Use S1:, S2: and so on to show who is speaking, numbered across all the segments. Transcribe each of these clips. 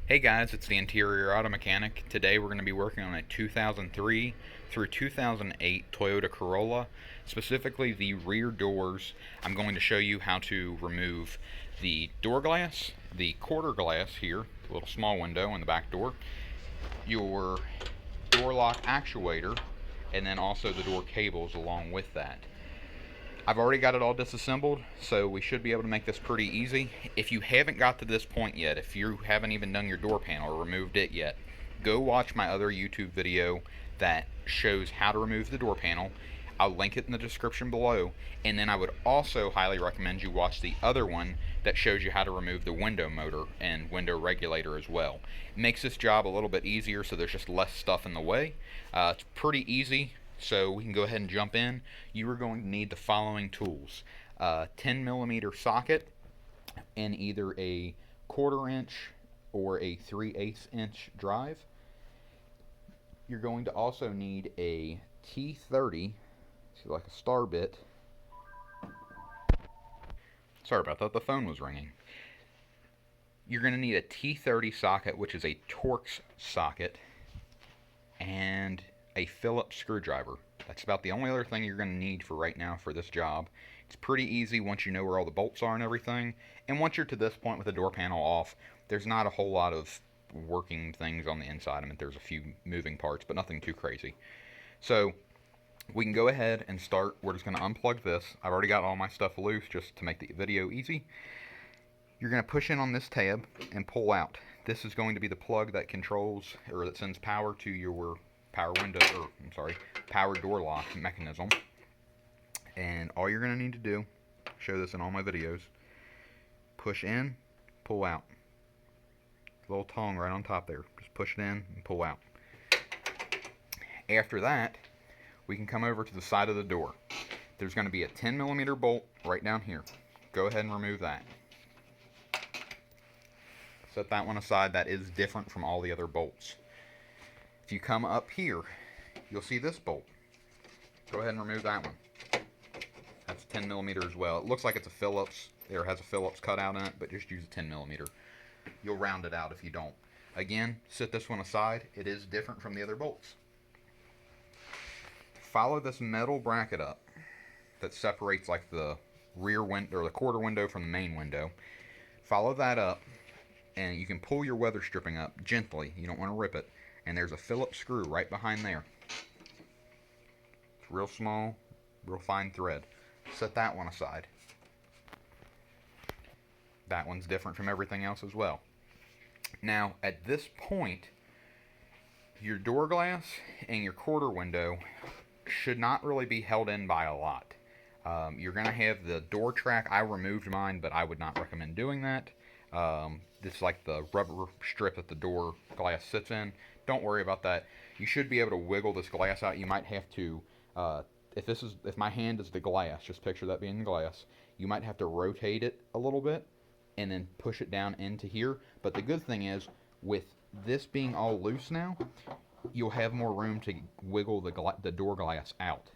S1: Hey guys, it's the Interior Auto Mechanic. Today we're going to be working on a 2003 through 2008 Toyota Corolla, specifically the rear doors. I'm going to show you how to remove the door glass, the quarter glass here, the little small window in the back door, your door lock actuator, and then also the door cables along with that. I've already got it all disassembled, so we should be able to make this pretty easy. If you haven't got to this point yet, if you haven't even done your door panel or removed it yet, go watch my other YouTube video that shows how to remove the door panel. I'll link it in the description below, and then I would also highly recommend you watch the other one that shows you how to remove the window motor and window regulator as well. It makes this job a little bit easier, so there's just less stuff in the way. It's pretty easy. So we can go ahead and jump in. You are going to need the following tools: 10mm socket in either a 1/4 inch or a 3/8 inch drive. You're going to also need a T30, so like a star bit. Sorry about that, the phone was ringing. You're going to need a T30 socket, which is a Torx socket, and a Phillips screwdriver. That's about the only other thing you're going to need for right now for this job. It's pretty easy once you know where all the bolts are and everything. And once you're to this point with the door panel off, there's not a whole lot of working things on the inside. I mean, there's a few moving parts, but nothing too crazy. So we can go ahead and start. We're just going to unplug this. I've already got all my stuff loose just to make the video easy. You're going to push in on this tab and pull out. This is going to be the plug that controls, or that sends power to your power door lock mechanism. And all you're going to need to do, show this in all my videos, push in, pull out. Little tongue right on top there. Just push it in and pull out. After that, we can come over to the side of the door. There's going to be a 10mm bolt right down here. Go ahead and remove that. Set that one aside. That is different from all the other bolts. If you come up here, you'll see this bolt. Go ahead and remove that one. That's 10mm as well. It looks like it's a Phillips. It has a Phillips cutout in it, but just use a 10mm. You'll round it out if you don't. Again, set this one aside. It is different from the other bolts. Follow this metal bracket up that separates like the rear window or the quarter window from the main window. Follow that up, and you can pull your weather stripping up gently. You don't want to rip it. And there's a Phillips screw right behind there. It's real small, real fine thread. Set that one aside. That one's different from everything else as well. Now, at this point, your door glass and your quarter window should not really be held in by a lot. You're going to have the door track. I removed mine, but I would not recommend doing that. This is like the rubber strip that the door glass sits in. Don't worry about that. You should be able to wiggle this glass out. You might have to, if my hand is the glass, just picture that being the glass, you might have to rotate it a little bit and then push it down into here. But the good thing is, with this being all loose now, you'll have more room to wiggle the door glass out.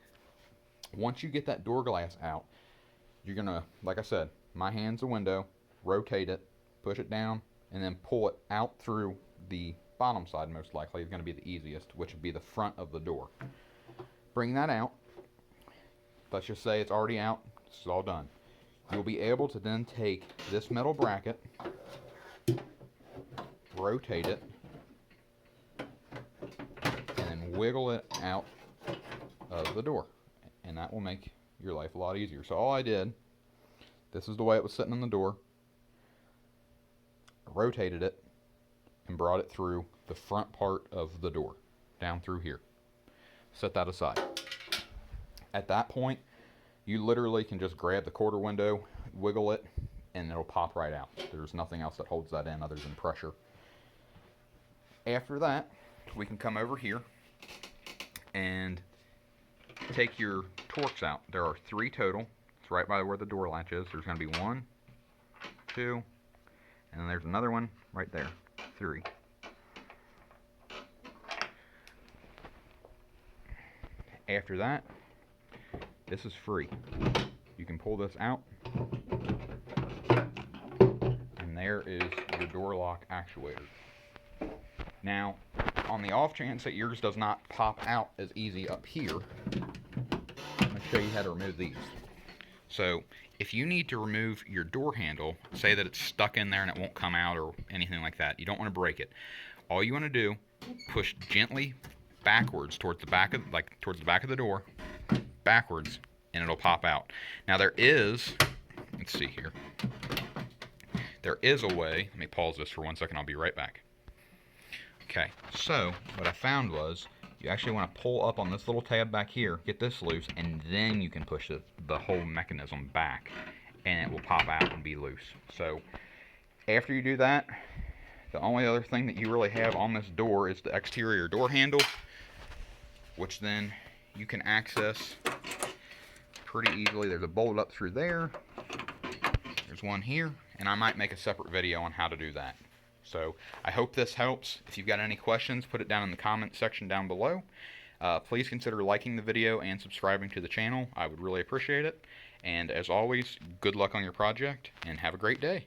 S1: Once you get that door glass out, you're going to, like I said, my hand's the window, rotate it, push it down, and then pull it out through the bottom side. Most likely is going to be the easiest, which would be the front of the door. Bring that out. Let's just say it's already out. It's all done. You'll be able to then take this metal bracket, rotate it, and then wiggle it out of the door. And that will make your life a lot easier. So all I did, this is the way it was sitting on the door. I rotated it and brought it through the front part of the door, down through here. Set that aside. At that point, you literally can just grab the quarter window, wiggle it, and it'll pop right out. There's nothing else that holds that in other than pressure. After that, we can come over here and take your Torx out. There are 3 total. It's right by where the door latch is. There's going to be 1, 2, and then there's another one right there. 3. After that, this is free. You can pull this out, and there is your door lock actuator. Now, on the off chance that yours does not pop out as easy up here, I'm going to show you how to remove these. So, if you need to remove your door handle, say that it's stuck in there and it won't come out or anything like that, you don't want to break it. All you want to do, push gently backwards towards the back of, towards the back of the door, backwards, and it'll pop out. Now there is, let's see here, there is a way, let me pause this for 1 second, I'll be right back. Okay, so what I found was you actually want to pull up on this little tab back here, get this loose, and then you can push the whole mechanism back, and it will pop out and be loose. So after you do that, the only other thing that you really have on this door is the exterior door handle, which then you can access pretty easily. There's a bolt up through there, there's one here, and I might make a separate video on how to do that. So I hope this helps. If you've got any questions, put it down in the comment section down below. Please consider liking the video and subscribing to the channel. I would really appreciate it. And as always, good luck on your project and have a great day.